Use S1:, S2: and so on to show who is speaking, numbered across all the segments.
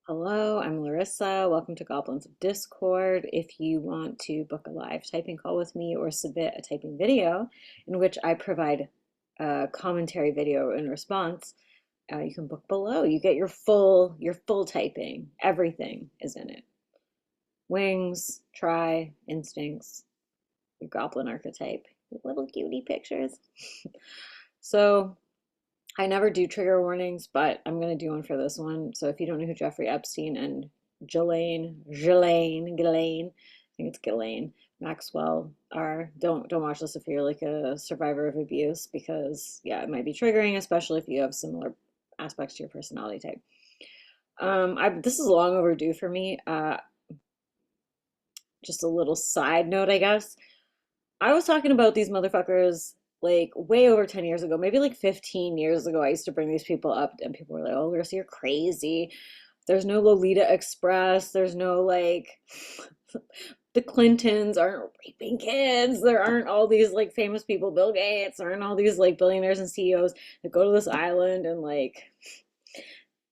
S1: Hello, I'm Larissa. Welcome to Goblins of Discord. If you want to book a live typing call with me or submit a typing video in which I provide a commentary video in response, you can book below. You get your full typing. Everything is in it. Wings, try, instincts, your goblin archetype, your little cutie pictures. So I never do trigger warnings, but I'm gonna do one for this one. So if you don't know who Jeffrey Epstein and Ghislaine, I think it's Ghislaine Maxwell are, don't watch this if you're like a survivor of abuse because yeah, it might be triggering, especially if you have similar aspects to your personality type. This is long overdue for me. Just a little side note, I guess. I was talking about these motherfuckers like way over 10 years ago, maybe like 15 years ago. I used to bring these people up, and people were like, oh, Larissa, you're crazy. There's no Lolita Express. There's no like, the Clintons aren't raping kids. There aren't all these like famous people, Bill Gates, there aren't all these like billionaires and CEOs that go to this island and like,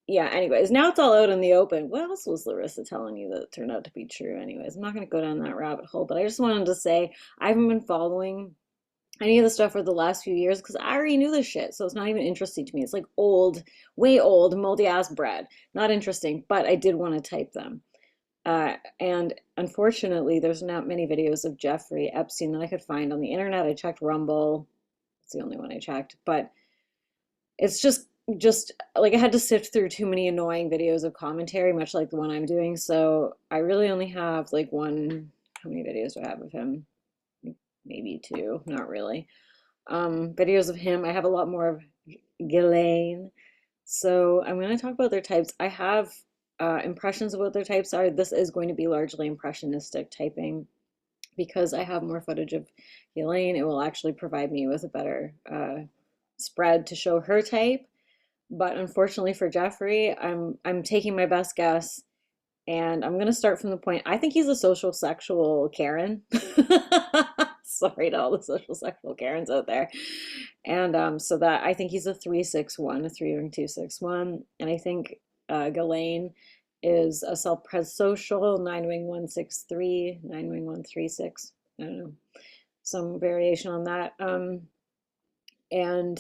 S1: yeah, anyways, now it's all out in the open. What else was Larissa telling you that turned out to be true? Anyways, I'm not going to go down that rabbit hole, but I just wanted to say I haven't been following any of the stuff for the last few years because I already knew this shit. So it's not even interesting to me. It's like old, way old, moldy ass bread. Not interesting, but I did want to type them. And unfortunately, there's not many videos of Jeffrey Epstein that I could find on the internet. I checked Rumble. It's the only one I checked, but it's just like I had to sift through too many annoying videos of commentary, much like the one I'm doing. So I really only have like one. How many videos do I have of him? Maybe two, not really. Videos of him. I have a lot more of Ghislaine. So I'm going to talk about their types. I have impressions of what their types are. This is going to be largely impressionistic typing because I have more footage of Ghislaine. It will actually provide me with a better spread to show her type. But unfortunately for Jeffrey, I'm taking my best guess, and I'm gonna start from the point. I think he's a social sexual Karen. Sorry to all the social sexual Karens out there. And so that I think he's a 361, a 3 wing 261, and I think Ghislaine is a self-pres social 9 wing 163, 9 wing 136. I don't know, some variation on that. And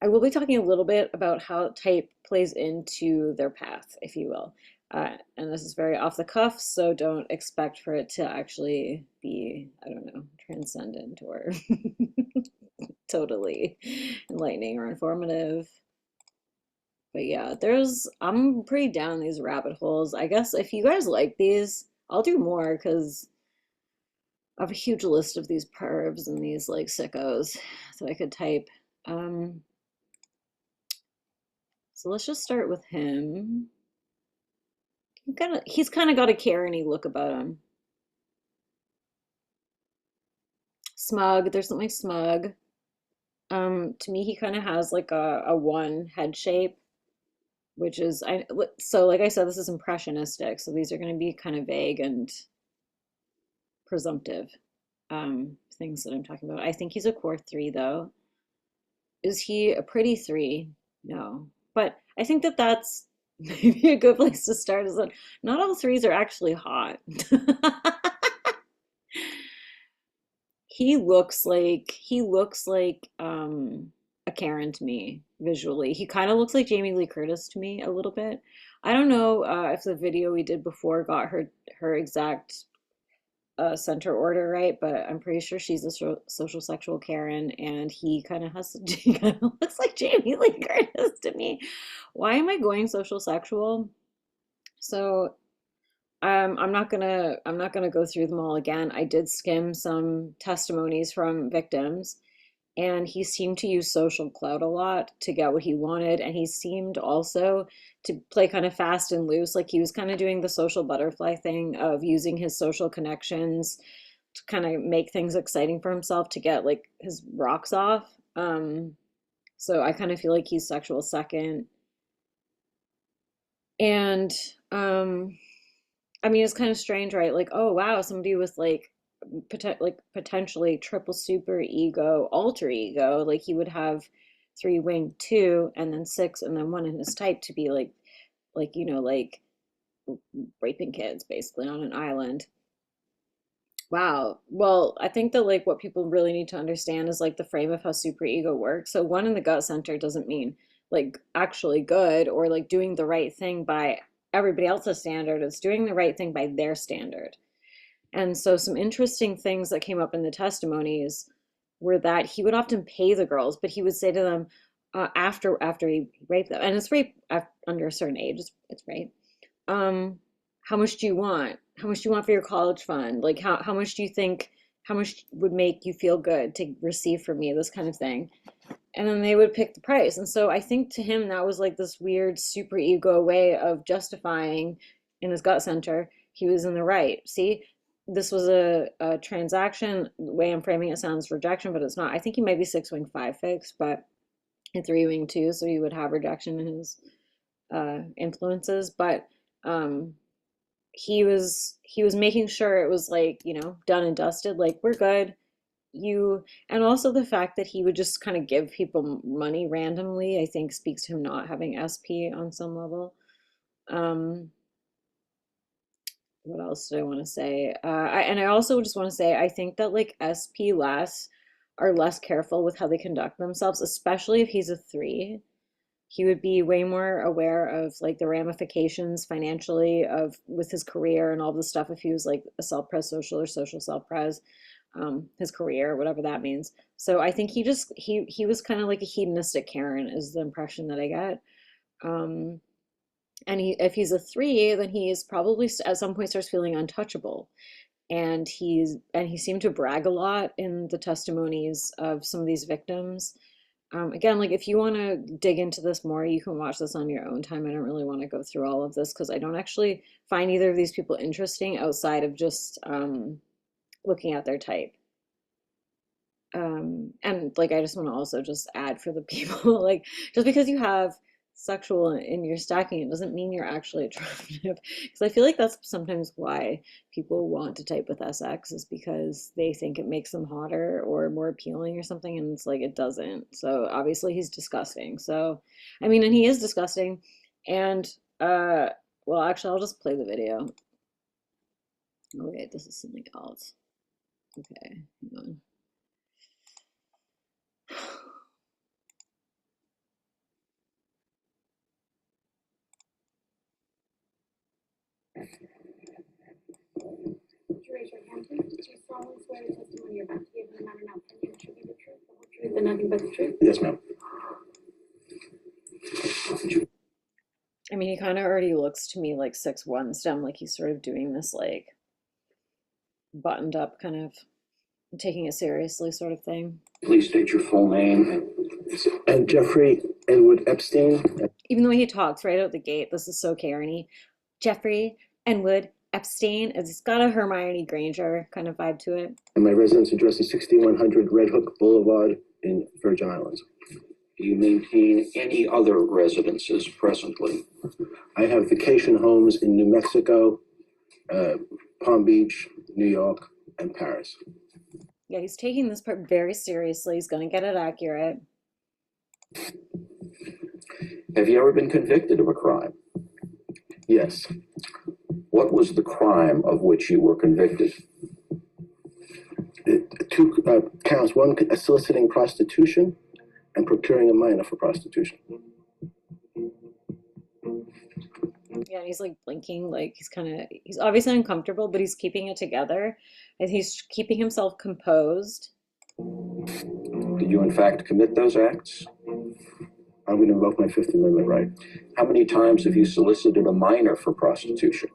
S1: I will be talking a little bit about how type plays into their path, if you will. And this is very off the cuff, so don't expect for it to actually be, I don't know, transcendent or totally enlightening or informative. But yeah, I'm pretty down these rabbit holes. I guess if you guys like these, I'll do more because I have a huge list of these pervs and these like sickos that I could type. Um, so let's just start with him. He's kind of got a Karen-y look about him. Smug, there's something smug. To me, he kind of has like a one head shape, which is so like I said, this is impressionistic, so these are going to be kind of vague and presumptive things that I'm talking about. I think he's a core three though. Is he a pretty three? No, but I think that that's maybe a good place to start. Is that not all threes are actually hot. He looks like a Karen to me visually. He kind of looks like Jamie Lee Curtis to me a little bit. I don't know if the video we did before got her exact center order right, but I'm pretty sure she's a social sexual Karen, and he kind of has he kind of looks like Jamie Lee Curtis to me. Why am I going social sexual? So I'm not gonna go through them all again. I did skim some testimonies from victims, and he seemed to use social clout a lot to get what he wanted, and he seemed also to play kind of fast and loose, like he was kind of doing the social butterfly thing of using his social connections to kind of make things exciting for himself to get like his rocks off. So I kind of feel like he's sexual second. And I mean, it's kind of strange, right? Like, oh wow, somebody with like potentially triple super ego, alter ego, like he would have 3 wing 2 and then 6 and then 1 in his type to be like raping kids basically on an island. Wow. Well, I think that like what people really need to understand is like the frame of how superego works. So one in the gut center doesn't mean like actually good or like doing the right thing by everybody else's standard. It's doing the right thing by their standard. And so some interesting things that came up in the testimonies were that he would often pay the girls, but he would say to them after he raped them, and it's rape under a certain age, it's rape. Um, how much do you want? How much do you want for your college fund? Like how much do you think, how much would make you feel good to receive from me? This kind of thing. And then they would pick the price. And so I think to him that was like this weird super ego way of justifying in his gut center he was in the right. See, this was a transaction. The way I'm framing it sounds rejection, but it's not. I think he might be six wing five fix, but and three wing too, so he would have rejection in his influences. But um, he was making sure it was like, you know, done and dusted. Like we're good. You and also the fact that he would just kind of give people money randomly, I think speaks to him not having SP on some level. Um, what else did I want to say? And I also just want to say I think that like SP less are less careful with how they conduct themselves, especially if he's a three. He would be way more aware of like the ramifications financially of with his career and all the stuff if he was like a self-pres social or social self-pres, his career, whatever that means. So I think he was kind of like a hedonistic Karen is the impression that I get. Um, and if he's a three, then he's probably at some point starts feeling untouchable. And he seemed to brag a lot in the testimonies of some of these victims. Again, like if you want to dig into this more, you can watch this on your own time. I don't really want to go through all of this because I don't actually find either of these people interesting outside of just looking at their type. And like I just want to also just add for the people, like just because you have sexual in your stacking, it doesn't mean you're actually attractive. Because I feel like that's sometimes why people want to type with SX is because they think it makes them hotter or more appealing or something, and it's like it doesn't. So obviously he's disgusting. So I mean, and he is disgusting. And well, actually, I'll just play the video. Oh wait, this is something else. Okay, hang on.
S2: Would you raise your hand, please? Do you solemnly swear the testimony you're about to give in the matter now can you should be the truth, the whole truth, and nothing but the truth?
S3: Yes, ma'am.
S1: I mean, he kind of already looks to me like 6'1" stem, like he's sort of doing this like buttoned up kind of taking it seriously sort of thing.
S3: Please state your full name. And Jeffrey Edward Epstein.
S1: Even the way he talks right out the gate, this is so Karen-y. Jeffrey Edward Epstein. It's got a Hermione Granger kind of vibe to it.
S3: And my residence address is 6100 Red Hook Boulevard in Virgin Islands.
S4: Do you maintain any other residences presently?
S3: I have vacation homes in New Mexico, Palm Beach, New York, and Paris.
S1: Yeah, he's taking this part very seriously. He's going to get it accurate.
S4: Have you ever been convicted of a crime?
S3: Yes.
S4: What was the crime of which you were convicted?
S3: Two counts. One, soliciting prostitution and procuring a minor for prostitution.
S1: Yeah, and he's like blinking, like he's obviously uncomfortable, but he's keeping it together. And he's keeping himself composed.
S4: Did you in fact commit those acts?
S3: I'm going to invoke my Fifth Amendment right.
S4: How many times have you solicited a minor for prostitution?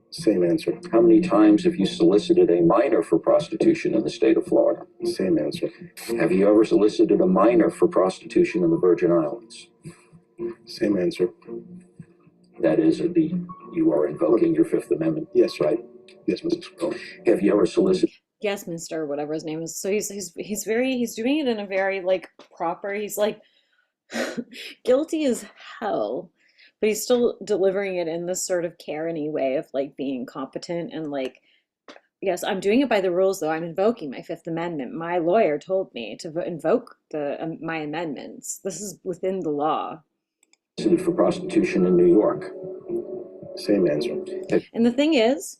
S3: Same answer.
S4: How many times have you solicited a minor for prostitution in the state of Florida?
S3: Same answer.
S4: Have you ever solicited a minor for prostitution in the Virgin Islands?
S3: Same answer.
S4: That is, you are invoking your Fifth Amendment.
S3: Yes, right. Yes, Mrs. Scott.
S4: Have you ever solicited?
S1: Yes, Mr. whatever his name is. So he's doing it in a very like proper. He's like guilty as hell, but he's still delivering it in this sort of Karen-y way of like being competent and like, yes, I'm doing it by the rules though. I'm invoking my Fifth Amendment. My lawyer told me to invoke my amendments. This is within the law.
S4: For prostitution in New York?
S3: Same answer.
S1: And the thing is,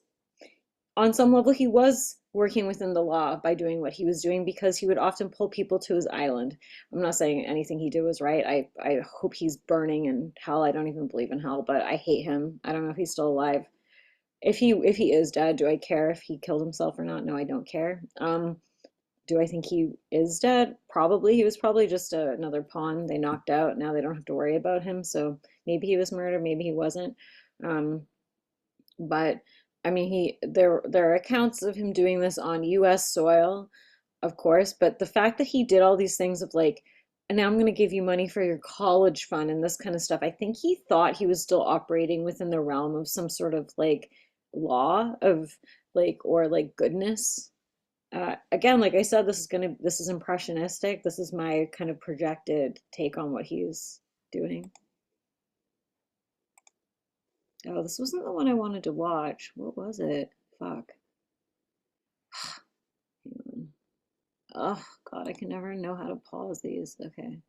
S1: on some level, he was working within the law by doing what he was doing because he would often pull people to his island. I'm not saying anything he did was right. I hope he's burning in hell. I don't even believe in hell, but I hate him. I don't know if he's still alive. If he is dead, do I care if he killed himself or not? No, I don't care. Do I think he is dead? Probably. He was probably just another pawn they knocked out. Now they don't have to worry about him. So maybe he was murdered, maybe he wasn't. Um, but I mean, there are accounts of him doing this on U.S. soil, of course. But the fact that he did all these things of like, and now I'm going to give you money for your college fund and this kind of stuff. I think he thought he was still operating within the realm of some sort of like law of like or like goodness. Again, like I said, this is impressionistic. This is my kind of projected take on what he's doing. Oh, this wasn't the one I wanted to watch. What was it? Fuck. Hang on. Oh, God, I can never know how to pause these. Okay.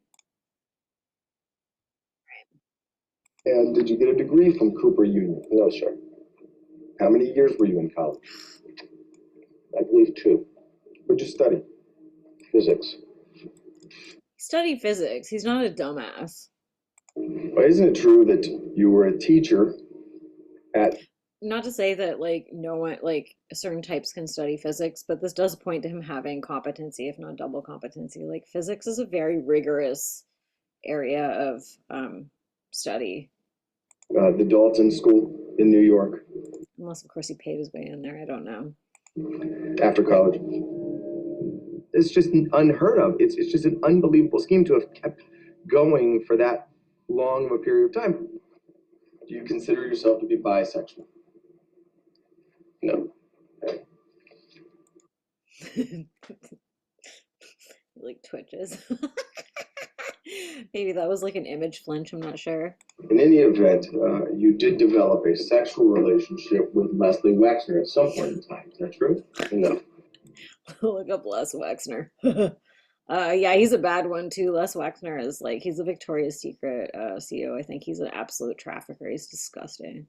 S5: And did you get a degree from Cooper Union?
S3: No, sir.
S5: How many years were you in college?
S3: I believe 2.
S5: What'd you study?
S3: Physics.
S1: He studied physics. He's not a dumbass.
S5: Well, isn't it true that you were a teacher at...
S1: Not to say that like no one like certain types can study physics, but this does point to him having competency, if not double competency. Like physics is a very rigorous area of study.
S5: the Dalton School in New York
S1: Unless of course he paid his way in there. I don't know.
S5: after college? It's just unheard of. It's just an unbelievable scheme to have kept going for that long of a period of time. Do you consider yourself to be bisexual?
S3: No.
S1: Like twitches. Maybe that was like an image flinch, I'm not sure.
S5: In any event, you did develop a sexual relationship with Leslie Wexner at some point in time. Is that true?
S3: No.
S1: Look up Les Wexner. Yeah, he's a bad one too. Les Wexner is like, he's a Victoria's Secret CEO. I think he's an absolute trafficker. He's disgusting.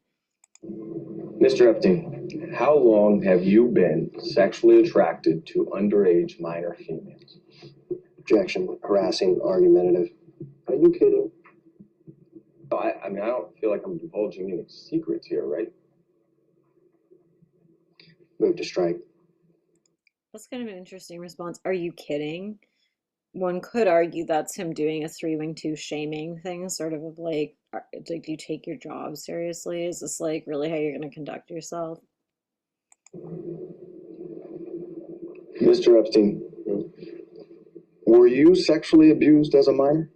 S5: Mr. Epstein, how long have you been sexually attracted to underage minor females?
S3: Objection. Harassing. Argumentative.
S5: Are you kidding? I mean, I don't feel like I'm divulging any secrets here, right?
S3: Move to strike.
S1: That's kind of an interesting response. Are you kidding? One could argue that's him doing a 3-wing-2 shaming thing, sort of like do you take your job seriously? Is this like really how you're going to conduct yourself?
S5: Mr. Epstein, were you sexually abused as a minor?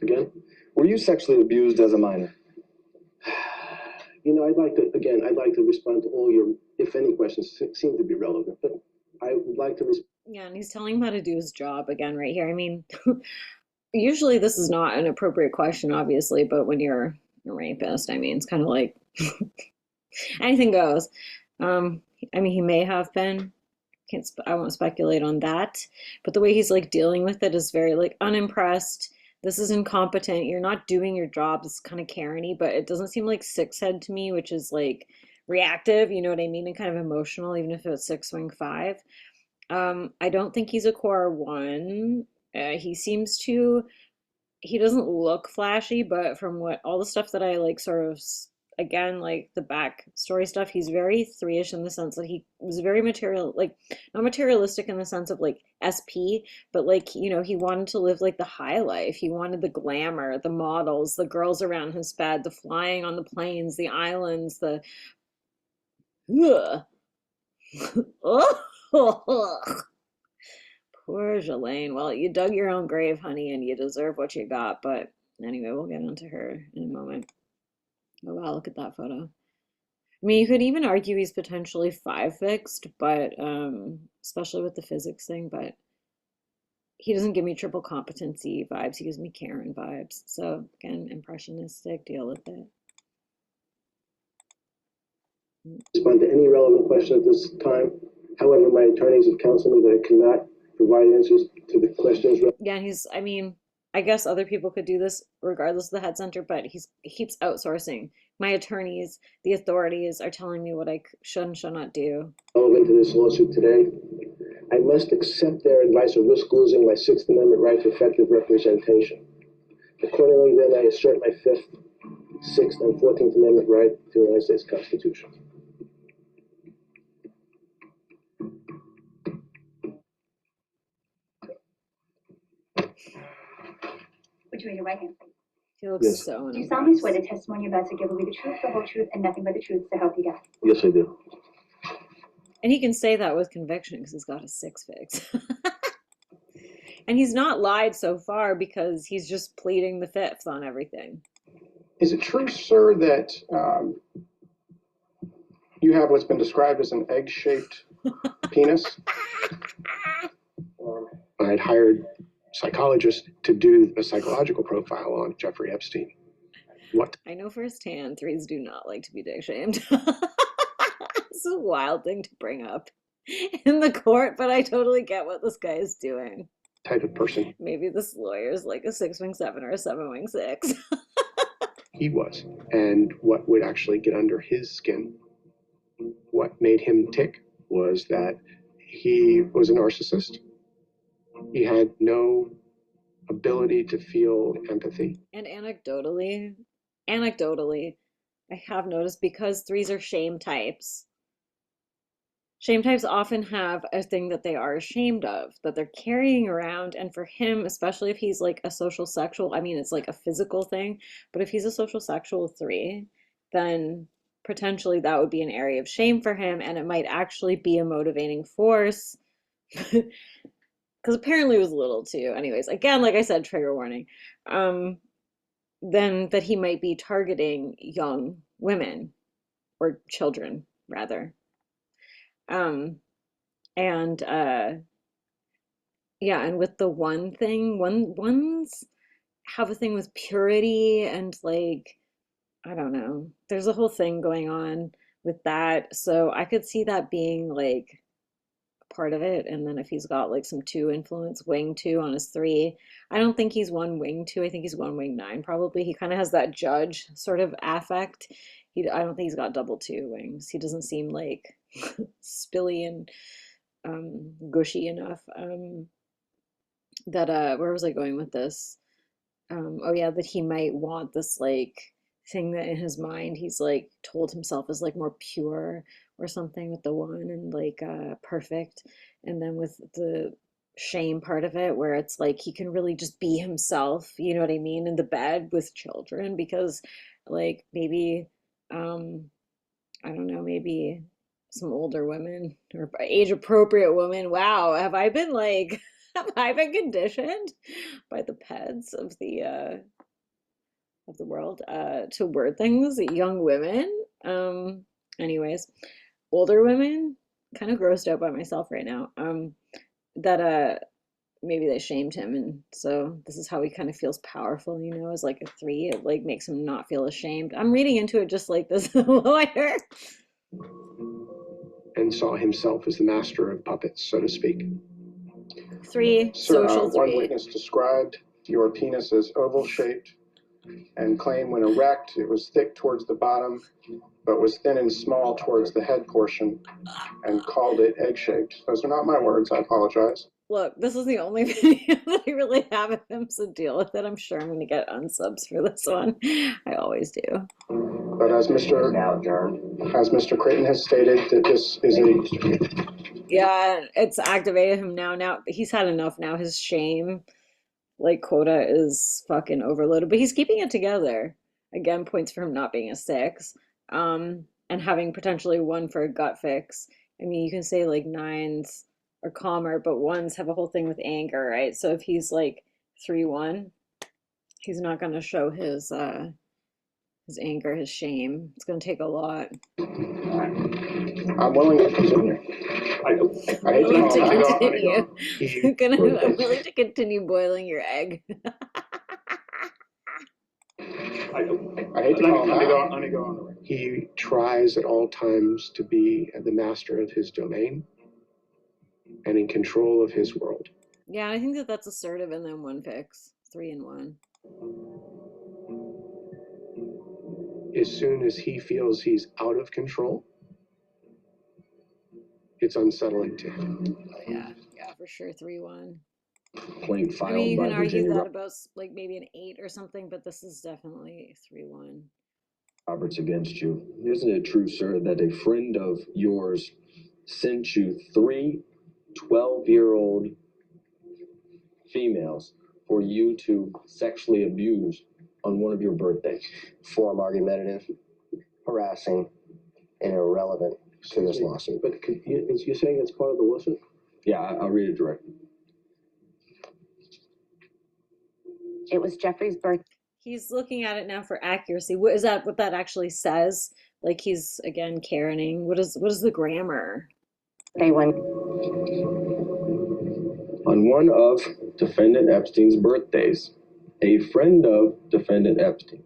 S3: Again?
S5: Were you sexually abused as a minor?
S3: You know, I'd like to respond to all your, if any, questions seem to be relevant, but I would like to respond.
S1: Yeah, and he's telling him how to do his job again right here. I mean, usually this is not an appropriate question, obviously, but when you're a rapist, I mean, it's kind of like anything goes. I mean, he may have been. I won't speculate on that, but the way he's like dealing with it is very like unimpressed. This is incompetent. You're not doing your job. It's kind of Karen-y, but it doesn't seem like six head to me, which is like reactive, you know what I mean, and kind of emotional, even if it's 6-wing-5. I don't think he's a core 1. He doesn't look flashy, but from what all the stuff that I like sort of, again, like the backstory stuff, he's very 3-ish in the sense that he was very material, like not materialistic in the sense of like SP, but like, you know, he wanted to live like the high life. He wanted the glamour, the models, the girls around his bed, the flying on the planes, the islands, the ugh. Poor Ghislaine. Well, you dug your own grave, honey, and you deserve what you got. But anyway, we'll get into her in a moment. Oh wow, look at that photo. I mean, you could even argue he's potentially 5 fixed, but especially with the physics thing, but he doesn't give me triple competency vibes. He gives me Karen vibes. So again, impressionistic, deal with it.
S3: Respond to any relevant question at this time. However, my attorneys have counseled me that I cannot provide answers to the questions.
S1: Yeah, he's, I mean, I guess other people could do this regardless of the head center, but he keeps outsourcing. My attorneys, the authorities are telling me what I should and should not do.
S3: Relevant to this lawsuit today, I must accept their advice or risk losing my Sixth Amendment right to effective representation. Accordingly, then, I assert my Fifth, Sixth, and 14th Amendment right to the United States Constitution.
S2: Would you raise your right hand, please?
S1: He looks
S3: Yes.
S1: so
S2: Do you solemnly swear
S1: unimpressed.
S2: the testimony you're about to give will be the truth, the whole truth, and nothing but the truth, so help you God?
S3: Yes, I do.
S1: And he can say that with conviction because he's got a six fix. And he's not lied so far because he's just pleading the fifth on everything.
S6: Is it true, sir, that you have what's been described as an egg-shaped penis? I had hired psychologists to do a psychological profile on Jeffrey Epstein. What?
S1: I know firsthand threes do not like to be dick shamed. It's a wild thing to bring up in the court, but I totally get what this guy is doing.
S6: Type of person
S1: Maybe this lawyer is like a 6'7" or a 7'6".
S6: he was, and what would actually get under his skin. What made him tick was that he was a narcissist. He had no ability to feel empathy.
S1: And anecdotally, I have noticed because threes are shame types. Shame types often have a thing that they are ashamed of, that they're carrying around. And for him, especially if he's like a social sexual, I mean, it's like a physical thing, but if he's a social sexual three, then potentially that would be an area of shame for him. And it might actually be a motivating force. Because apparently it was a little too. Anyways, again, like I said, trigger warning. Then that he might be targeting young women or children, rather. And yeah, and with the one thing, ones have a thing with purity and like, I don't know. There's a whole thing going on with that. So I could see that being like part of it. And then if he's got like some two influence, wing two on his three, I don't think he's one wing two. I think he's one wing nine probably. He kind of has that judge sort of affect. I don't think he's got double two wings. He doesn't seem like spilly and gushy enough. Where was I going with this? Oh yeah, that he might want this like thing that in his mind he's like told himself is like more pure or something with the one and like perfect, and then with the shame part of it where it's like he can really just be himself, you know what I mean, in the bed with children because like maybe I don't know, maybe some older women or age appropriate women. Wow, have I been like have I been conditioned by the peds of the world to word things young women? Anyways, older women, kind of grossed out by myself right now. That maybe they shamed him and so this is how he kind of feels powerful, you know, as like a three. It like makes him not feel ashamed. I'm reading into it just like this lawyer.
S6: And saw himself as the master of puppets, so to speak.
S1: Three,
S6: Sir,
S1: social
S6: one
S1: three.
S6: witness described your penis as oval-shaped and claimed when erect it was thick towards the bottom, but was thin and small towards the head portion, and called it egg-shaped. Those are not my words, I apologize.
S1: Look, this is the only video that I really have of him, so deal with it. I'm sure I'm going to get unsubs for this one. I always do.
S6: But as Mr. Creighton has stated, that this is a...
S1: Yeah, it's activated him now. Now he's had enough now. His shame, like, quota is fucking overloaded, but he's keeping it together. Again, points for him not being a six. And having potentially one for a gut fix. I mean, you can say like nines are calmer, but ones have a whole thing with anger, right? So if he's like 3-1, he's not going to show his anger, his shame. It's going to take a lot.
S6: I'm willing to continue.
S1: I'm willing to continue boiling your egg.
S6: I hate to call him out. Let me go on the record. He tries at all times to be the master of his domain and in control of his world.
S1: Yeah, I think that that's assertive and then one fix. 3 and 1.
S6: As soon as he feels he's out of control, it's unsettling to him.
S1: Oh yeah, yeah, for sure 3 1.
S4: Complaint
S1: I
S4: filed
S1: mean, you
S4: by
S1: can argue
S4: Virginia
S1: that about like maybe an 8 or something, but this is definitely 3 1.
S4: Roberts against you. Isn't it true, sir, that a friend of yours sent you 3 12-year-old females for you to sexually abuse on one of your birthdays?
S3: Form argumentative, harassing, and irrelevant to this lawsuit. But you're saying it's part of the lawsuit?
S4: Yeah, I'll read it directly.
S7: It was Jeffrey's birthday
S1: He's looking at it now for accuracy. What is that? What that actually says? Like he's again Karening. What is the grammar?
S7: when
S4: On one of defendant Epstein's birthdays, a friend of defendant Epstein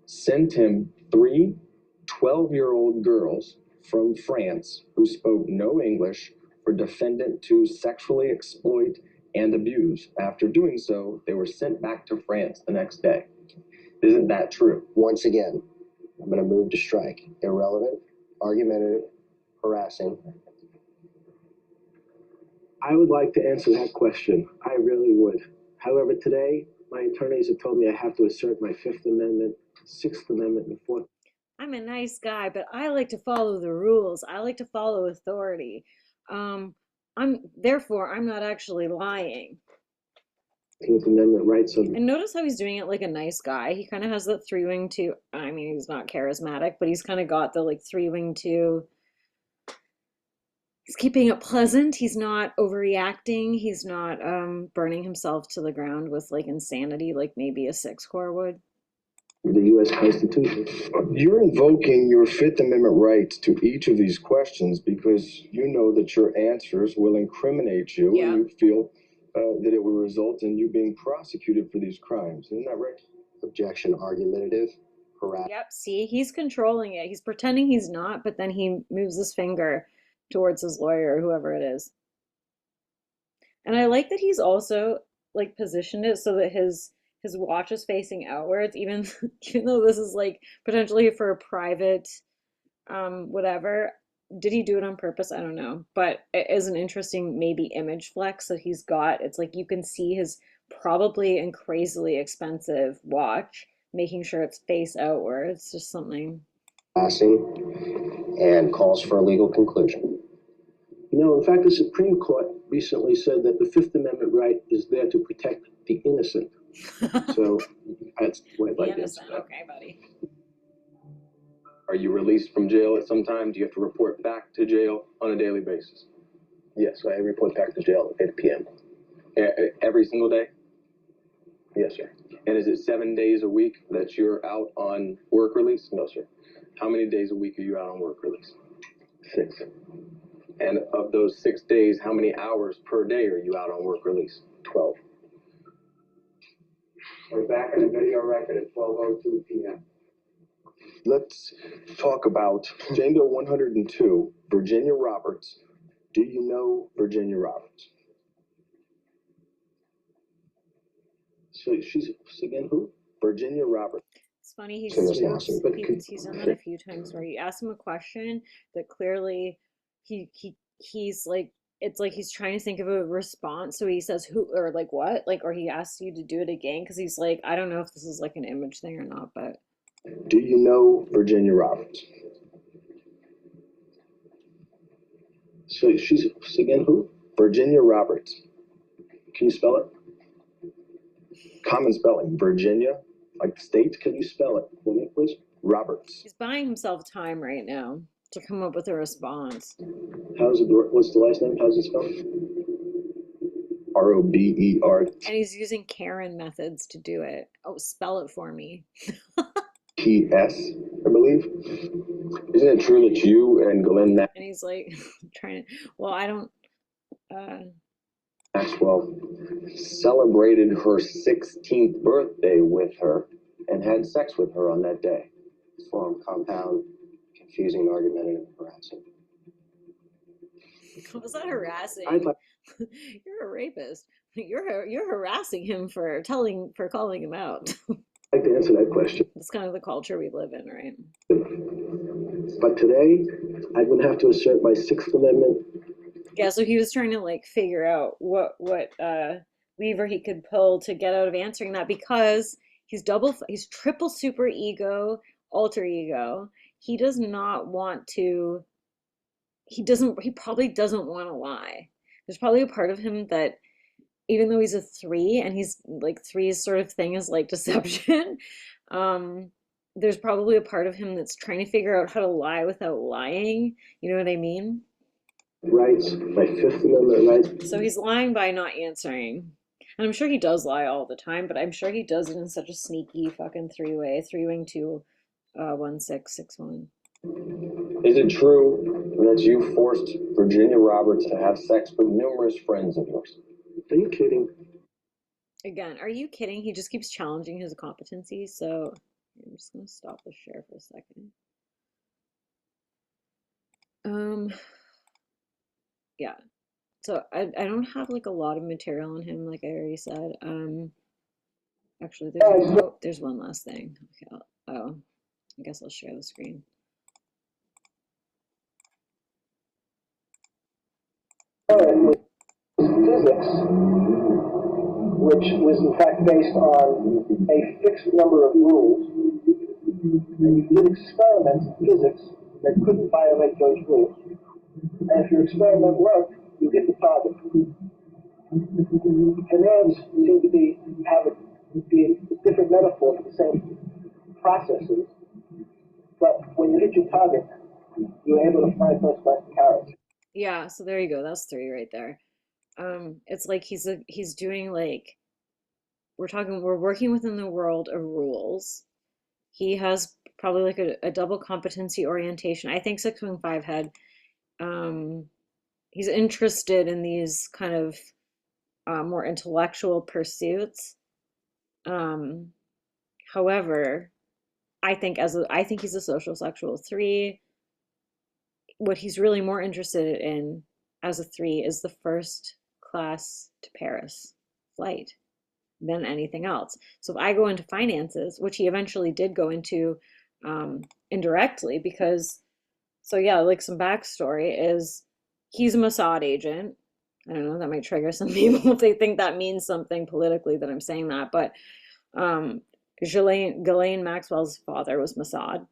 S4: sent him 3 12-year-old girls from France who spoke no English for defendant to sexually exploit and abuse. After doing so, they were sent back to France the next day. Isn't that true?
S3: Once again, I'm going to move to strike. Irrelevant, argumentative, harassing. I would like to answer that question. I really would. However, today, my attorneys have told me I have to assert my Fifth Amendment, Sixth Amendment, and Fourth.
S1: I'm a nice guy, but I like to follow the rules. I like to follow authority. I'm not actually lying.
S3: 15th Amendment rights of.
S1: And notice how he's doing it like a nice guy. He kind of has that 3-wing 2. I mean, he's not charismatic, but he's kind of got the like 3-wing 2. He's keeping it pleasant. He's not overreacting. He's not burning himself to the ground with like insanity, like maybe a 6-core would.
S3: The U.S. Constitution.
S8: You're invoking your Fifth Amendment rights to each of these questions because you know that your answers will incriminate you,
S1: Yeah.
S8: and you feel that it will result in you being prosecuted for these crimes. Isn't that right?
S3: Objection, argumentative, harass.
S1: Yep, see, he's controlling it. He's pretending he's not, but then he moves his finger towards his lawyer or whoever it is. And I like that he's also like positioned it so that his watch is facing outwards, even though this is like potentially for a private whatever. Did he do it on purpose? I don't know. But it is an interesting maybe image flex that he's got. It's like you can see his probably and crazily expensive watch, making sure it's face outwards. Just something.
S3: And calls for a legal conclusion. No, in fact, the Supreme Court recently said that the Fifth Amendment right is there to protect the innocent. So that's what I'd
S1: The
S3: like to
S1: innocent.
S3: answer.
S1: Okay, buddy.
S4: Are you released from jail at some time? Do you have to report back to jail on a daily basis?
S3: Yes, I report back to jail at 8 p.m.
S4: Every single day?
S3: Yes, sir.
S4: And is it 7 days a week that you're out on work release?
S3: No, sir.
S4: How many days a week are you out on work release?
S3: 6.
S4: And of those 6 days, how many hours per day are you out on work release?
S3: 12.
S9: We're back on the video record at 12:02 p.m.
S8: Let's talk about Jane Doe 102, Virginia Roberts. Do you know Virginia Roberts?
S3: So she's again who?
S8: Virginia Roberts.
S1: It's funny, he's
S3: So this lawsuit, but
S1: he's done that a few times where you ask him a question that clearly he's like, it's like he's trying to think of a response, so he says who or like what, like, or he asks you to do it again because he's like, I don't know if this is like an image thing or not, but
S8: Do you know Virginia Roberts?
S3: So she's again who?
S8: Virginia Roberts.
S3: Can you spell it?
S8: Common spelling. Virginia, like the state.
S3: Can you spell it for me, please?
S8: Roberts.
S1: he's buying himself time right now to come up with a response.
S3: How's it? What's the last name? How's it spelled?
S8: Rober.
S1: And he's using Karen methods to do it. Oh, spell it for me.
S8: PS, I believe.
S4: Isn't it true that you and Ghislaine
S1: And he's like trying to, well, I don't,
S4: Maxwell celebrated her 16th birthday with her and had sex with her on that day?
S3: Form, compound, confusing, argumentative, harassing.
S1: was that harassing?
S3: I'd like.
S1: You're a rapist. You're harassing him for calling him out.
S3: I'd like to answer that question.
S1: It's kind of the culture we live in, right?
S3: But today, I would have to assert my Sixth Amendment.
S1: Yeah, so he was trying to like figure out what lever he could pull to get out of answering that, because he's triple super ego, alter ego. He does not want to, he probably doesn't want to lie. There's probably a part of him that, even though he's a 3 and he's like, three's sort of thing is like deception, there's probably a part of him that's trying to figure out how to lie without lying. You know what I mean?
S3: Rights, my Fifth Amendment rights.
S1: So he's lying by not answering. And I'm sure he does lie all the time, but I'm sure he does it in such a sneaky fucking three-wing 21661.
S4: Is it true that you forced Virginia Roberts to have sex with numerous friends of yours?
S3: Are you kidding?
S1: Again, are you kidding? He just keeps challenging his competency, so I'm just gonna stop the share for a second. Yeah. So I don't have like a lot of material on him, like I already said. Actually, there's one last thing. Okay, I guess I'll share the screen.
S3: Physics, which was in fact based on a fixed number of rules, and you did experiments in physics that couldn't violate those rules. And if your experiment worked, you hit the target. Commands seem to be a different metaphor for the same processes, but when you hit your target, you're able to find those carrots.
S1: Yeah, so there you go. That's 3 right there. It's like he's doing like, we're working within the world of rules. He has probably like a double competency orientation. I think 615 had, he's interested in these kind of more intellectual pursuits. However, I think he's a social sexual 3. What he's really more interested in as a 3 is the first class to Paris flight than anything else. So if I go into finances, which he eventually did go into indirectly, because, so yeah, like some backstory is he's a Mossad agent. I don't know, that might trigger some people if they think that means something politically that I'm saying that, but Ghislaine Maxwell's father was Mossad.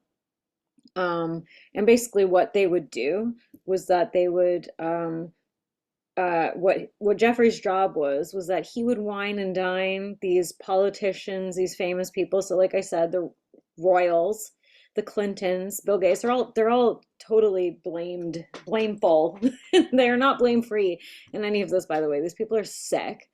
S1: And basically what they would do was that they would what Jeffrey's job was that he would wine and dine these politicians, these famous people. So like I said, the royals, the Clintons, Bill Gates, they're all totally blameful. They're not blame free in any of this, by the way. These people are sick.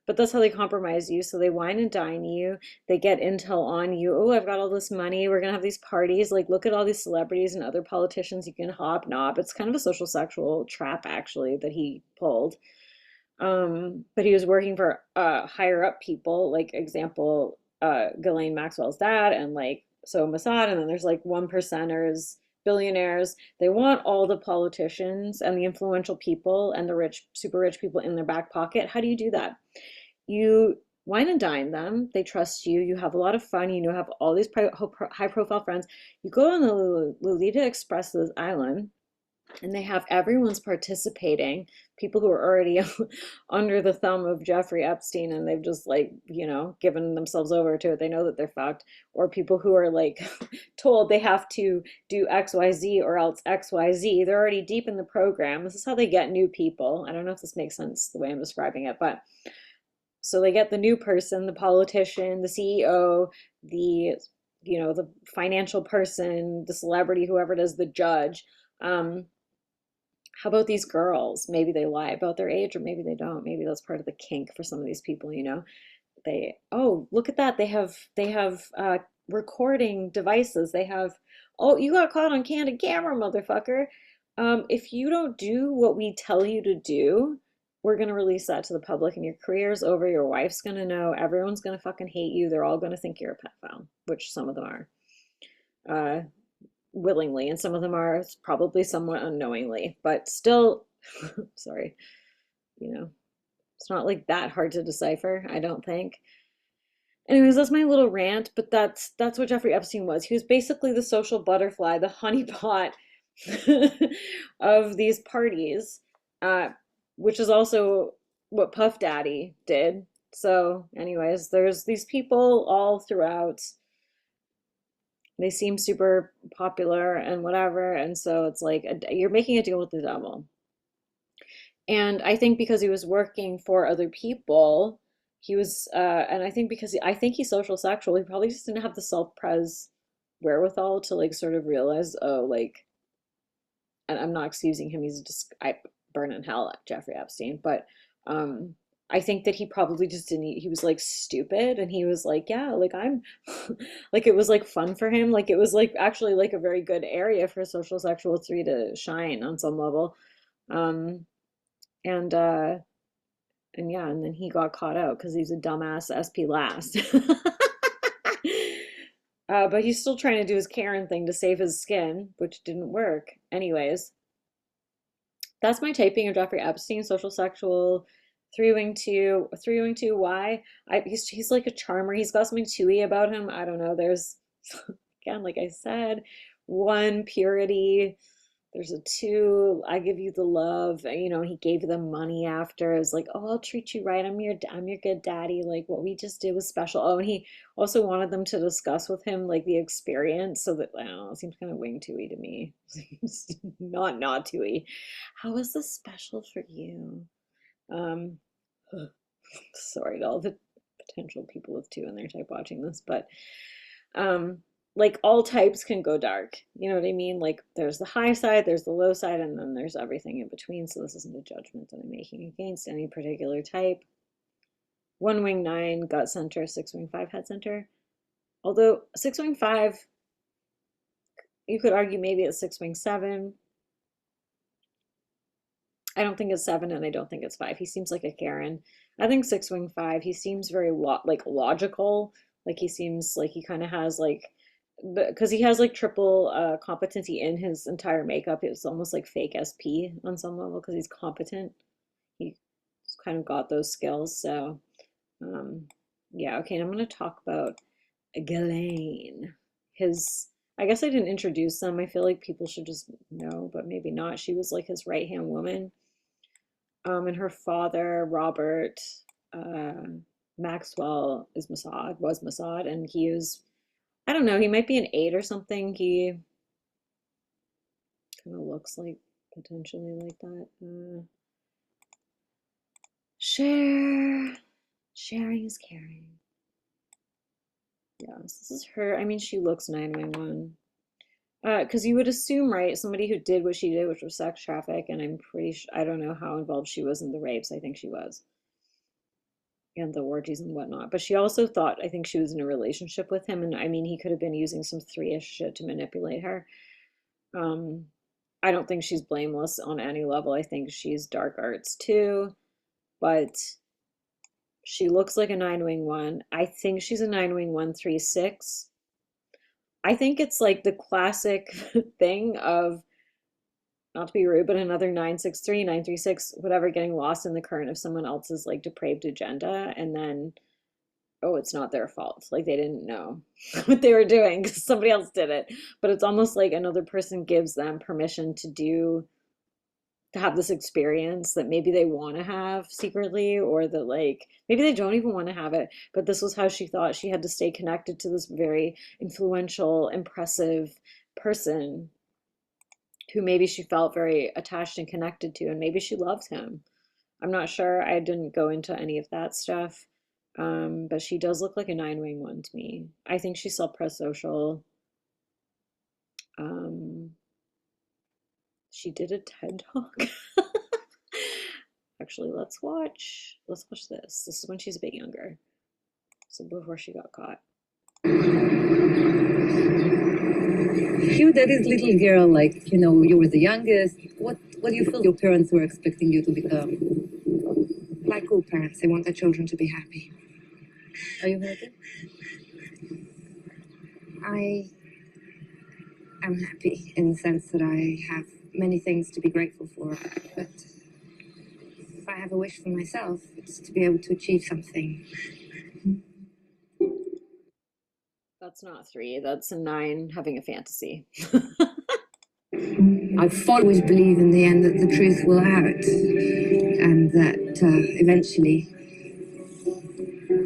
S1: But that's how they compromise you. So they wine and dine you. They get intel on you. Oh, I've got all this money. We're going to have these parties. Like, look at all these celebrities and other politicians you can hobnob. It's kind of a social sexual trap, actually, that he pulled. But he was working for higher up people, like example, Ghislaine Maxwell's dad, and like, so Mossad, and then there's like 1%ers, billionaires. They want all the politicians and the influential people and the rich, super rich people in their back pocket. How do you do that? You wine and dine them. They trust you. You have a lot of fun. You have all these high profile friends. You go on the Lolita Express to this island, and they have everyone's participating, people who are already under the thumb of Jeffrey Epstein, and they've just like, given themselves over to it. They know that they're fucked. Or people who are like told they have to do XYZ or else XYZ. They're already deep in the program. This is how they get new people. I don't know if this makes sense the way I'm describing it, but so they get the new person, the politician, the CEO, the financial person, the celebrity, whoever it is, the judge. How about these girls? Maybe they lie about their age, or maybe they don't. Maybe that's part of the kink for some of these people, They, oh, look at that. They have recording devices. They have, oh, you got caught on candid camera, motherfucker. If you don't do what we tell you to do, we're going to release that to the public, and your career's over. Your wife's going to know. Everyone's going to fucking hate you. They're all going to think you're a pedophile, which some of them are. Willingly, and some of them are probably somewhat unknowingly, but still, sorry, It's not like that hard to decipher, I don't think. Anyways, that's my little rant, but that's what Jeffrey Epstein was. He was basically the social butterfly, the honeypot of these parties, uh, which is also what Puff Daddy did. So, anyways, there's these people all throughout. They seem super popular and whatever, and so it's like you're making a deal with the devil. And I think because he was working for other people, he was, and I think because I think he's social sexual, he probably just didn't have the self-pres wherewithal to like sort of realize, oh, like, and I'm not excusing him, he's just, I burn in hell at Jeffrey Epstein, but um, I think that he probably just didn't, he was like stupid and he was like, yeah, like I'm, like it was like fun for him, like it was like actually like a very good area for social sexual three to shine on some level. Um, and uh and yeah, and then he got caught out because he's a dumbass SP last. But he's still trying to do his Karen thing to save his skin, which didn't work. Anyways, that's my typing of Jeffrey Epstein, social sexual, three wing two. Why? He's like a charmer. He's got something chewy about him. I don't know. There's again, like I said, one, purity. There's a two, I give you the love. You know, he gave them money after. It was like, oh, I'll treat you right. I'm your good daddy. Like what we just did was special. Oh, and he also wanted them to discuss with him like the experience, so that I don't know, it seems kind of wing tooey to me. Not tooey. How was this special for you? Um, sorry to all the potential people with two in their type watching this, but um like all types can go dark, you know what I mean? Like there's the high side, there's the low side, and then there's everything in between. So this isn't a judgment that I'm making against any particular type. One wing 9 gut center, 6 wing 5 head center. Although 6 wing 5, you could argue maybe it's 6 wing 7. I don't think it's 7, and I don't think it's 5. He seems like a Karen. I think 6 wing 5, he seems very like logical. Like he seems like he kind of has like, because he has like triple competency in his entire makeup. It's almost like fake SP on some level because he's competent. He's kind of got those skills. So yeah, okay, and I'm going to talk about Ghislaine. I guess I didn't introduce them. I feel like people should just know, but maybe not. She was like his right-hand woman. And her father, Robert Maxwell, was Mossad, and he was, I don't know, he might be an 8 or something. He kind of looks like potentially like that. Sharing is caring. Yes, this is her. I mean, she looks 9 wing 1. Because you would assume, right, somebody who did what she did, which was sex traffic, and I'm pretty sure, I don't know how involved she was in the rapes. I think she was. And the orgies and whatnot. But she also thought, I think she was in a relationship with him. And I mean, he could have been using some 3-ish shit to manipulate her. I don't think she's blameless on any level. I think she's dark arts too. But she looks like a 9 wing 1. I think she's a 9 wing 1 3 6. I think it's like the classic thing of, not to be rude, but another 963, 936, whatever, getting lost in the current of someone else's like depraved agenda, and then, oh, it's not their fault. Like they didn't know what they were doing because somebody else did it. But it's almost like another person gives them permission to have this experience that maybe they want to have secretly, or that like maybe they don't even want to have it, but this was how she thought she had to stay connected to this very influential, impressive person who maybe she felt very attached and connected to, and maybe she loved him. I'm not sure. I didn't go into any of that stuff. But she does look like a 9 wing 1 to me. I think she's self-press social. She did a TED Talk. Actually, let's watch this. This is when she's a bit younger. So before she got caught.
S10: You, that is little girl, like, you know, you were the youngest. What do you feel your parents were expecting you to become?
S2: Like all parents, they want their children to be happy.
S10: Are you happy?
S2: I am happy in the sense that I have many things to be grateful for, but I have a wish for myself, it's to be able to achieve something.
S1: That's not 3, that's a 9 having a fantasy.
S2: I've always believed in the end that the truth will out, and that eventually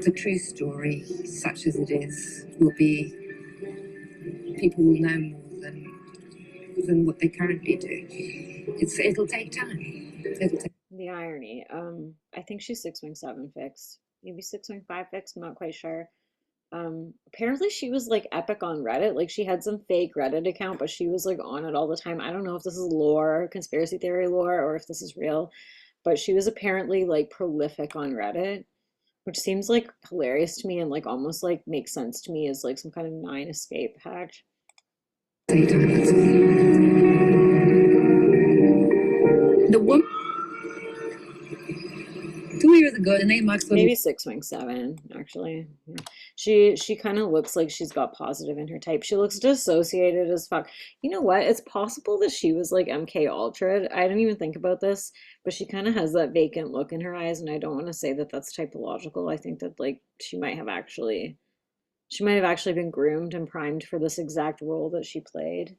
S2: the true story, such as it is, will be, people will know more than what they currently do. It'll take time.
S1: The irony. I think she's 6'7" fixed, maybe 6'5" fixed. I'm not quite sure. Apparently she was like epic on Reddit. Like she had some fake Reddit account, but she was like on it all the time. I don't know if this is lore, conspiracy theory lore, or if this is real, but she was apparently like prolific on Reddit, which seems like hilarious to me and like almost like makes sense to me as like some kind of 9 escape hack.
S10: The woman 2 years ago, Ghislaine Maxwell.
S1: Maybe 6'7", actually. She kind of looks like she's got positive in her type. She looks dissociated as fuck. You know what? It's possible that she was like MK Ultra. I didn't even think about this, but she kind of has that vacant look in her eyes, and I don't want to say that that's typological. I think that like she might have actually been groomed and primed for this exact role that she played.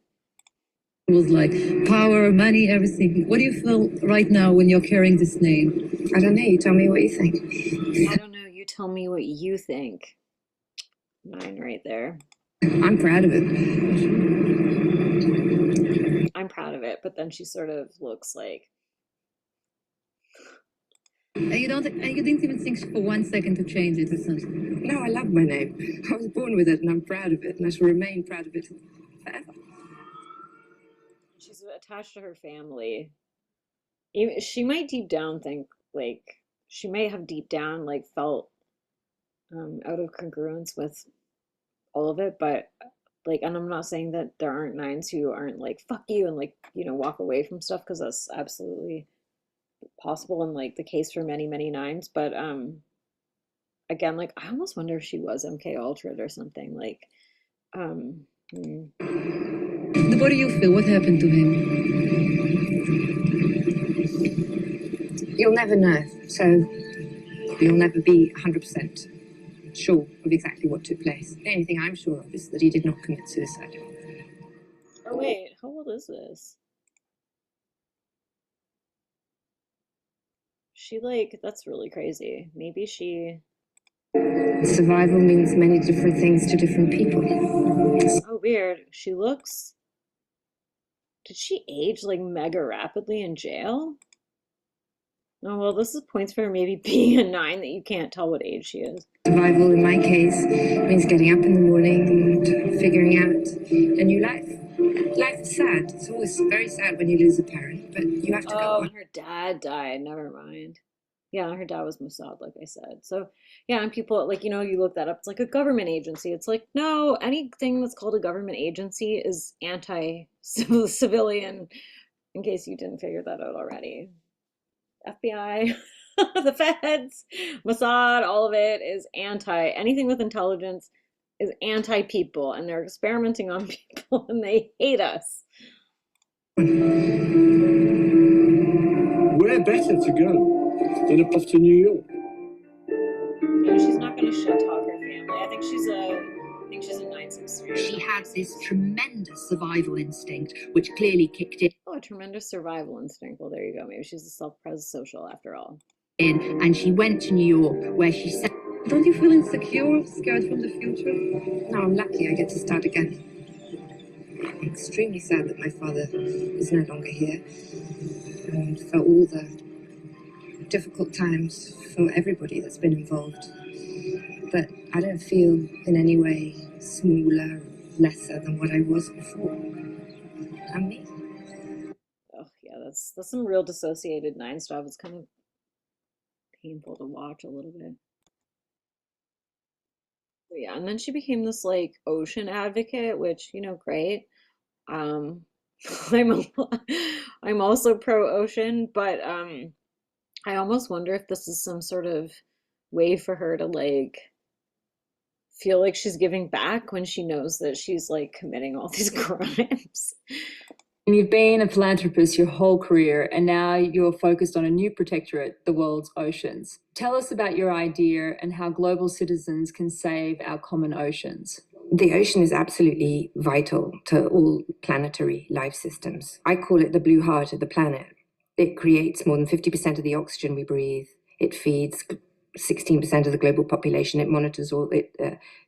S10: It was like power, money, everything. What do you feel right now when you're carrying this name?
S2: I don't know, you tell me what you think.
S1: I don't know, you tell me what you think. 9 right there.
S2: I'm proud of it.
S1: I'm proud of it, but then she sort of looks like...
S10: And you didn't even think for 1 second to change it or something?
S2: No, I love my name. I was born with it and I'm proud of it, and I shall remain proud of it forever.
S1: She's attached to her family. She might deep down think like she might have deep down like felt out of congruence with all of it, but like, and I'm not saying that there aren't 9s who aren't like fuck you and like, you know, walk away from stuff, because that's absolutely possible and like the case for many 9s, but again, like I almost wonder if she was MK Ultra or something, like
S10: What do you feel? What happened to him?
S2: You'll never know, so you'll never be 100% sure of exactly what took place. The only thing I'm sure of is that he did not commit suicide.
S1: Oh wait, how old is this? She like, that's really crazy. Maybe she...
S2: Survival means many different things to different people.
S1: Oh, weird. She looks... Did she age like mega rapidly in jail? Oh, well, this is points for maybe being a 9 that you can't tell what age she is.
S2: Survival, in my case, means getting up in the morning and figuring out a new life. Life is sad. It's always very sad when you lose a parent, but you have to go on.
S1: And her dad died. Never mind. Yeah, her dad was Mossad, like I said. So, yeah, and people, like, you know, you look that up. It's like a government agency. It's like, no, anything that's called a government agency is anti-civilian, in case you didn't figure that out already. FBI, the feds, Mossad, all of it is anti. Anything with intelligence is anti-people, and they're experimenting on people, and they hate us.
S11: Where better to go than up to New York?
S1: Yeah, she's not going to shit talk her family. I think she's a 963.
S12: She had this tremendous survival instinct, which clearly kicked in.
S1: Oh, a tremendous survival instinct. Well, there you go. Maybe she's a self-pres social after all.
S12: And she went to New York, where she said,
S10: "Don't you feel insecure, scared from the future?"
S2: No, I'm lucky I get to start again. I'm extremely sad that my father is no longer here, and for all the difficult times for everybody that's been involved. But I don't feel in any way smaller, lesser than what I was before. I'm me.
S1: Oh yeah, that's some real dissociated 9 stuff. It's kind of painful to watch a little bit. But yeah, and then she became this like ocean advocate, which, you know, great. I'm I'm also pro ocean, but I almost wonder if this is some sort of way for her to like feel like she's giving back when she knows that she's like committing all these crimes.
S13: And you've been a philanthropist your whole career, and now you're focused on a new protectorate, the world's oceans. Tell us about your idea and how global citizens can save our common oceans.
S2: The ocean is absolutely vital to all planetary life systems. I call it the blue heart of the planet. It creates more than 50% of the oxygen we breathe. It feeds 16% of the global population. It monitors all, it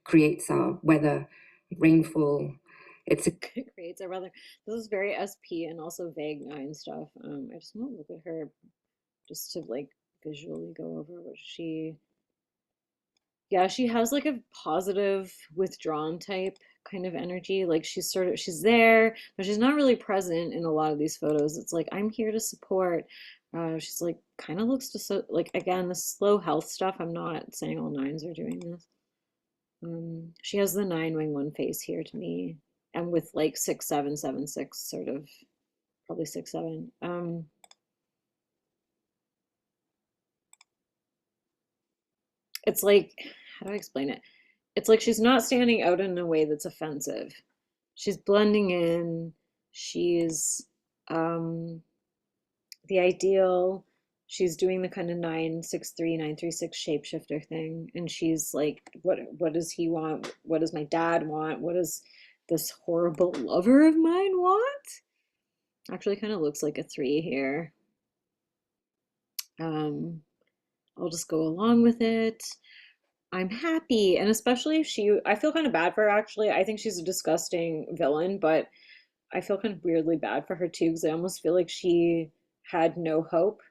S2: creates our weather, rainfall.
S1: It creates our weather. This is very SP and also vague 9 stuff. I just want to look at her just to like visually go over what she, yeah, she has like a positive withdrawn type kind of energy. Like she's there, but she's not really present in a lot of these photos. It's like, I'm here to support. She's like, kind of looks to, so like, again, the slow health stuff. I'm not saying all 9s are doing this. She has the 9 wing 1 face here to me, and with like 6 7 7 6 sort of, probably 6 7. It's like, how do I explain it? It's like she's not standing out in a way that's offensive. She's blending in. She's the ideal. She's doing the kind of 963 936 shapeshifter thing, and she's like, what does he want? What does my dad want? What does this horrible lover of mine want? Actually kind of looks like a 3 here. I'll just go along with it. I'm happy, and especially if I feel kind of bad for her, actually. I think she's a disgusting villain, but I feel kind of weirdly bad for her too, because I almost feel like she had no hope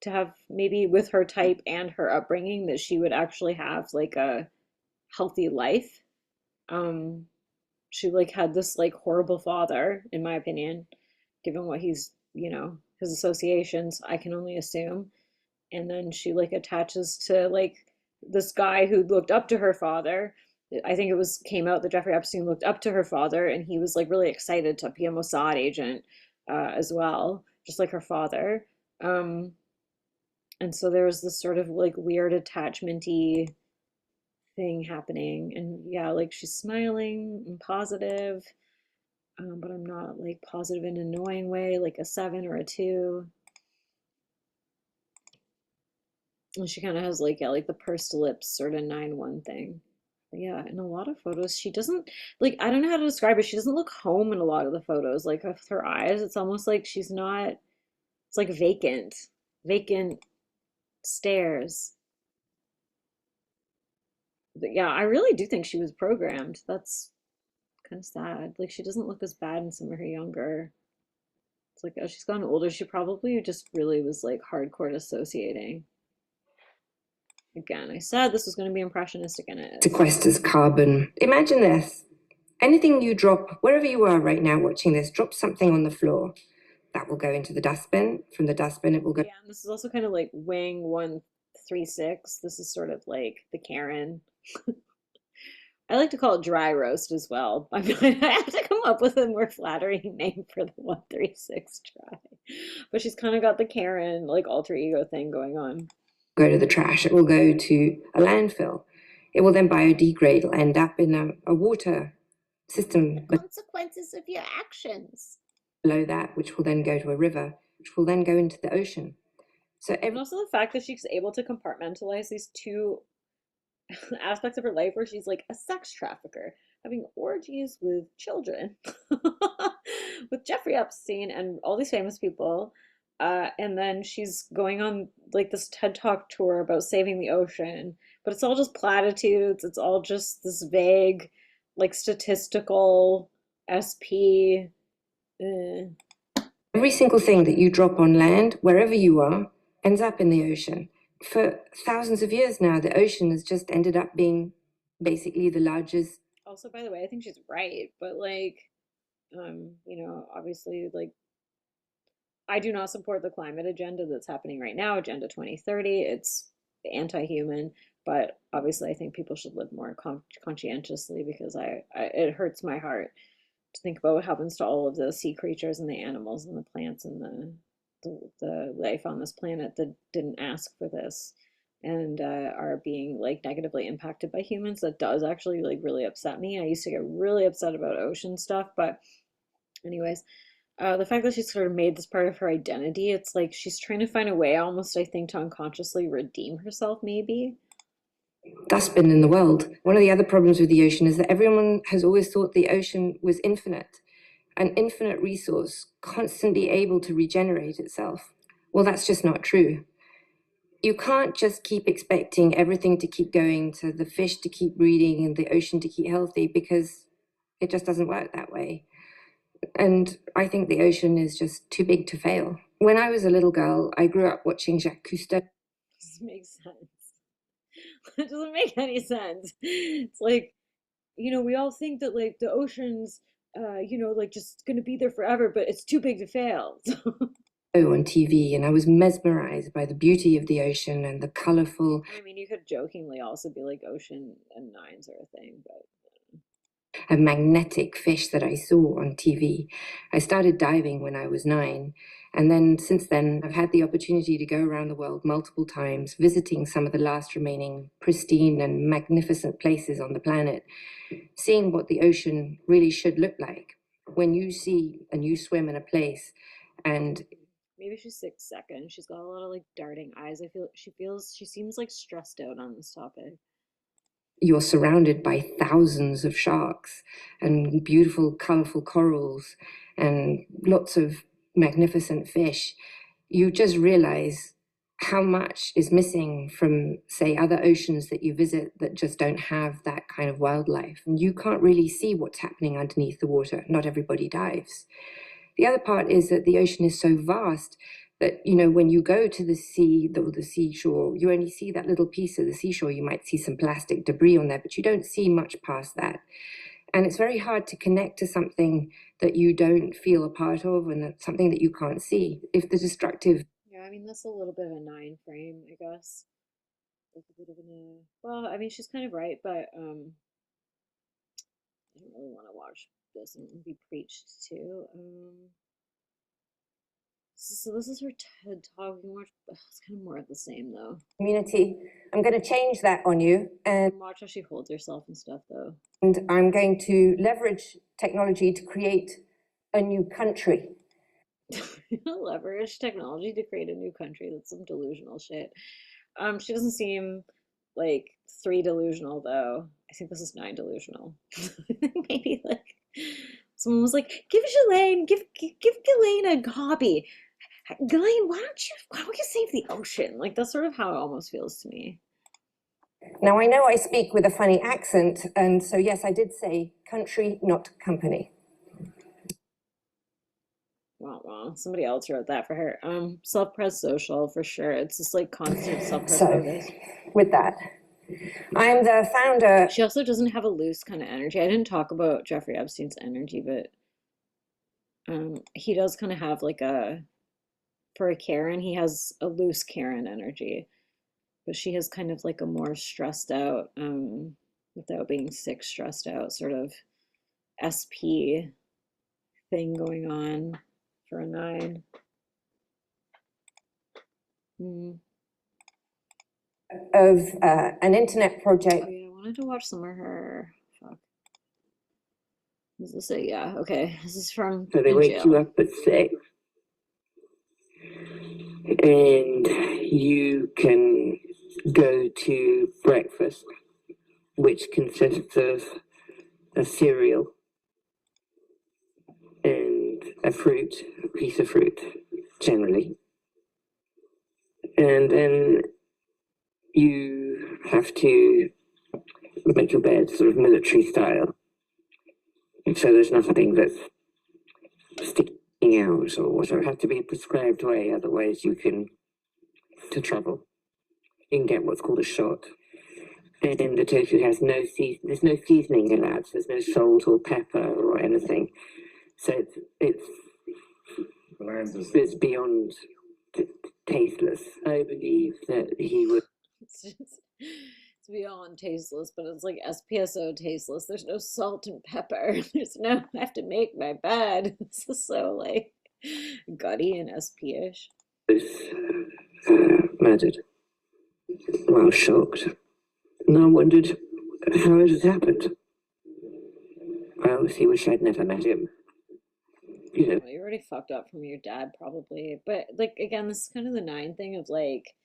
S1: to have, maybe with her type and her upbringing, that she would actually have like a healthy life. She like had this like horrible father, in my opinion, given what he's, his associations, I can only assume. And then she like attaches to like this guy who looked up to her father. I think came out that Jeffrey Epstein looked up to her father, and he was like really excited to be a Mossad agent as well, just like her father. And so there was this sort of like weird attachment-y thing happening. And yeah, like she's smiling and positive, but I'm not like positive in an annoying way, like a 7 or a 2. And she kind of has like, yeah, like the pursed lips sort of 9-1 thing. But yeah, in a lot of photos, she doesn't, like, I don't know how to describe it. She doesn't look home in a lot of the photos. Like with her eyes, it's almost like she's not, it's like vacant stares. But yeah, I really do think she was programmed. That's kind of sad. Like she doesn't look as bad in some of her younger. It's like, as she's gotten older, she probably just really was like hardcore dissociating. Again, I said this was going to be impressionistic, and it is.
S2: Sequesters carbon. Imagine this. Anything you drop, wherever you are right now watching this, drop something on the floor. That will go into the dustbin. From the dustbin, it will go.
S1: Yeah, and this is also kind of like wing 136. This is sort of like the Karen. I like to call it dry roast as well. I have to come up with a more flattering name for the 136 dry. But she's kind of got the Karen, like, alter ego thing going on.
S2: Go to the trash. It will go to a landfill. It will then biodegrade. It'll end up in a water system.
S14: The consequences of your actions.
S2: Below that, which will then go to a river, which will then go into the ocean. So
S1: and also the fact that she's able to compartmentalize these two aspects of her life, where she's like a sex trafficker having orgies with children with Jeffrey Epstein and all these famous people, and then she's going on like this TED Talk tour about saving the ocean, but it's all just platitudes. It's all just this vague, like, statistical SP.
S2: Every single thing that you drop on land, wherever you are, ends up in the ocean. For thousands of years now, the ocean has just ended up being basically the largest.
S1: Also, by the way, I think she's right, but like, obviously, like, I do not support the climate agenda that's happening right now, Agenda 2030. It's anti-human, but obviously I think people should live more conscientiously, because it hurts my heart to think about what happens to all of the sea creatures and the animals and the plants and the life on this planet that didn't ask for this, and are being like negatively impacted by humans. That does actually like really upset me. I used to get really upset about ocean stuff, but anyways, The fact that she's sort of made this part of her identity, it's like she's trying to find a way almost, I think, to unconsciously redeem herself, maybe.
S2: Dustbin in the world. One of the other problems with the ocean is that everyone has always thought the ocean was infinite, an infinite resource, constantly able to regenerate itself. Well, that's just not true. You can't just keep expecting everything to keep going, to the fish to keep breeding and the ocean to keep healthy, because it just doesn't work that way. And I think the ocean is just too big to fail. When I was a little girl, I grew up watching Jacques Cousteau.
S1: This makes sense. It doesn't make any sense. It's like, we all think that like the ocean's, like just gonna be there forever, but it's too big to fail.
S2: On TV, and I was mesmerized by the beauty of the ocean and the colorful.
S1: I mean, you could jokingly also be like ocean and nines are a thing, but
S2: a magnetic fish that I saw on TV. I started diving when I was 9, and then since then I've had the opportunity to go around the world multiple times, visiting some of the last remaining pristine and magnificent places on the planet, seeing what the ocean really should look like. When you see and you swim in a place, and
S1: maybe she's 6'2". She's got a lot of like darting eyes. She seems like stressed out on this topic.
S2: You're surrounded by thousands of sharks and beautiful, colorful corals and lots of magnificent fish. You just realize how much is missing from, say, other oceans that you visit that just don't have that kind of wildlife. And you can't really see what's happening underneath the water. Not everybody dives. The other part is that the ocean is so vast that, when you go to the sea, the seashore, you only see that little piece of the seashore. You might see some plastic debris on there, but you don't see much past that. And it's very hard to connect to something that you don't feel a part of and something that you can't see. If the destructive...
S1: Yeah, I mean, that's a little bit of a 9 frame, I guess. Like a bit of well, I mean, she's kind of right, but I don't really want to watch this and be preached to. So this is her TED talk. It's kind of more of the same though.
S2: Community. I'm going to change that on you. And
S1: watch how she holds herself and stuff though.
S2: And I'm going to leverage technology to create a new country.
S1: Leverage technology to create a new country. That's some delusional shit. She doesn't seem like 3 delusional though. I think this is 9 delusional. Maybe like someone was like, give Ghislaine a hobby. Ghislaine, why don't you save the ocean? Like that's sort of how it almost feels to me.
S2: Now I know I speak with a funny accent, and so yes, I did say country, not company.
S1: Well, somebody else wrote that for her. Self-pres social for sure. It's just like constant self-pres focus.
S2: With that, I'm the founder.
S1: She also doesn't have a loose kind of energy. I didn't talk about Jeffrey Epstein's energy, but he does kind of have like for a Karen, he has a loose Karen energy, but she has kind of like a more stressed out, without being sick, stressed out sort of SP thing going on for a 9.
S2: Of an internet project.
S1: Oh, yeah, I wanted to watch some of her. Fuck. Is this it? Yeah, okay. This is from.
S15: So they wake you up at 6. And you can go to breakfast, which consists of a cereal and a piece of fruit, generally. And then you have to make your bed sort of military style. And so there's nothing that's sticking out or whatever. It has to be a prescribed way, otherwise you can trouble. You can get what's called a shot. And the tofu has there's no seasoning allowed, so there's no salt or pepper or anything. So it's beyond tasteless. I believe that he would.
S1: It's beyond tasteless, but it's like SPSO tasteless. There's no salt and pepper. There's no, I have to make my bed. This is so like gutty and SP-ish.
S15: Murdered. Well, shocked. And I wondered how it had happened. I obviously wish I'd never met him. you know,
S1: Well, you're already fucked up from your dad, probably. But like again, this is kind of the nine thing of like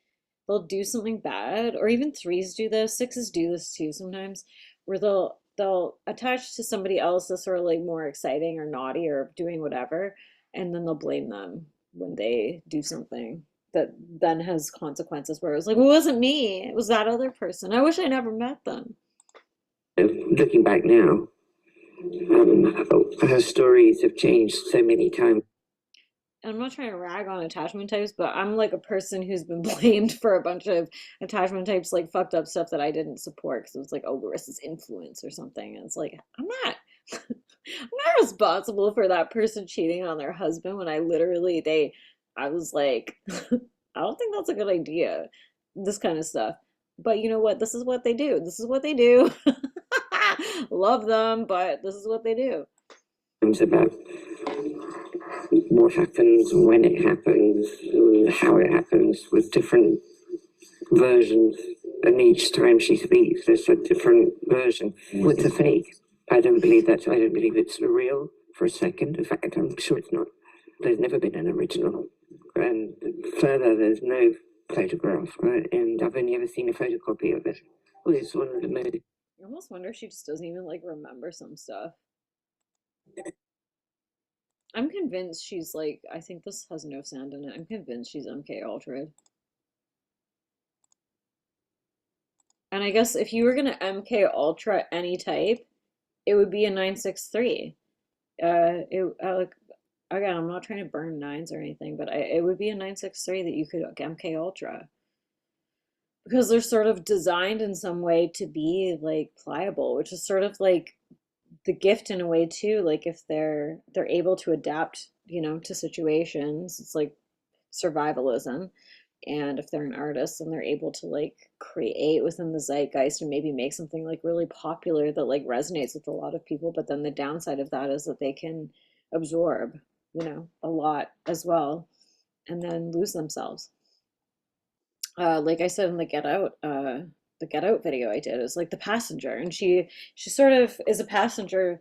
S1: they'll do something bad, or even threes do this, sixes do this too sometimes, where they'll attach to somebody else that's sort of like more exciting or naughty or doing whatever, and then they'll blame them when they do something that then has consequences where it's like, it wasn't me, it was that other person. I wish I never met them.
S15: looking back now, her stories have changed so many times.
S1: I'm not trying to rag on attachment types, but I'm like a person who's been blamed for a bunch of attachment types, like fucked up stuff that I didn't support because it was like, oh, Larissa's influence or something. And it's like, I'm not, I'm not responsible for that person cheating on their husband when I literally, I was like, I don't think that's a good idea, this kind of stuff. But you know what? This is what they do. This is what they do. Love them, but this is what they do.
S15: About what happens, when it happens, how it happens, with different versions. And each time she speaks, there's a different version. What's a fake? I don't believe that. I don't believe it's real for a second. In fact, I'm sure it's not. There's never been an original. And further, there's no photograph, right? And I've only ever seen a photocopy of it. Well, it's one of the most.
S1: I almost wonder if she just doesn't even like remember some stuff. I'm convinced she's like, I think this has no sand in it. I'm convinced she's MK Ultra. And I guess if you were gonna MK Ultra any type, it would be a 963. Like again, I'm not trying to burn nines or anything, but it would be a 963 that you could MK Ultra. Because they're sort of designed in some way to be like pliable, which is sort of like the gift in a way too. Like if they're able to adapt, you know, to situations, it's like survivalism. And if they're an artist and they're able to like create within the zeitgeist and maybe make something like really popular that like resonates with a lot of people, but then the downside of that is that they can absorb, you know, a lot as well and then lose themselves. Like I said in the Get Out video I did, is like the passenger, and she sort of is a passenger.